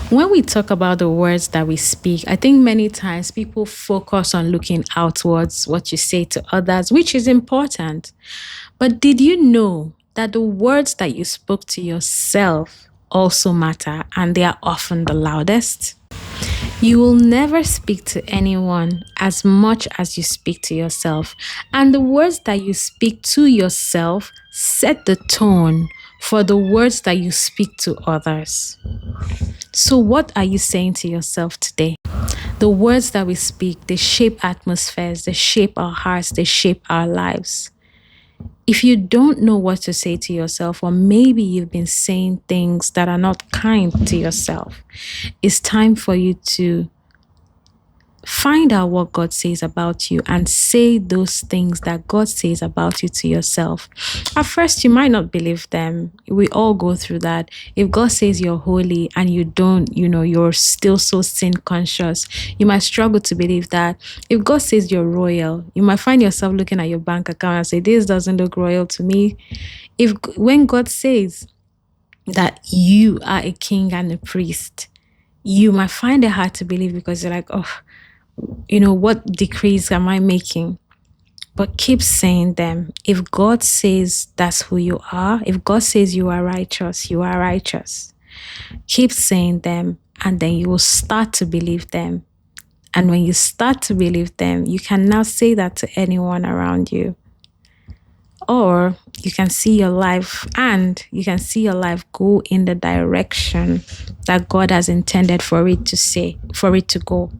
When we talk about the words that we speak, I think many times people focus on looking outwards, what you say to others, which is important. But did you know that the words that you spoke to yourself also matter and they are often the loudest? You will never speak to anyone as much as you speak to yourself. And the words that you speak to yourself set the tone for the words that you speak to others. So, what are you saying to yourself today? The words that we speak, they shape atmospheres, they shape our hearts, they shape our lives. If you don't know what to say to yourself, or maybe you've been saying things that are not kind to yourself, it's time for you to find out what God says about you and say those things that God says about you to yourself. At first, you might not believe them. We all go through that. If God says you're holy and you don't, you're still so sin conscious, you might struggle to believe that. If God says you're royal, you might find yourself looking at your bank account and say, this doesn't look royal to me. When God says that you are a king and a priest, you might find it hard to believe because you're like, oh, what decrees am I making? But keep saying them. If God says that's who you are, if God says you are righteous, you are righteous. Keep saying them, and then you will start to believe them. And when you start to believe them, you can now say that to anyone around you. Or you can see your life go in the direction that God has intended for it to go.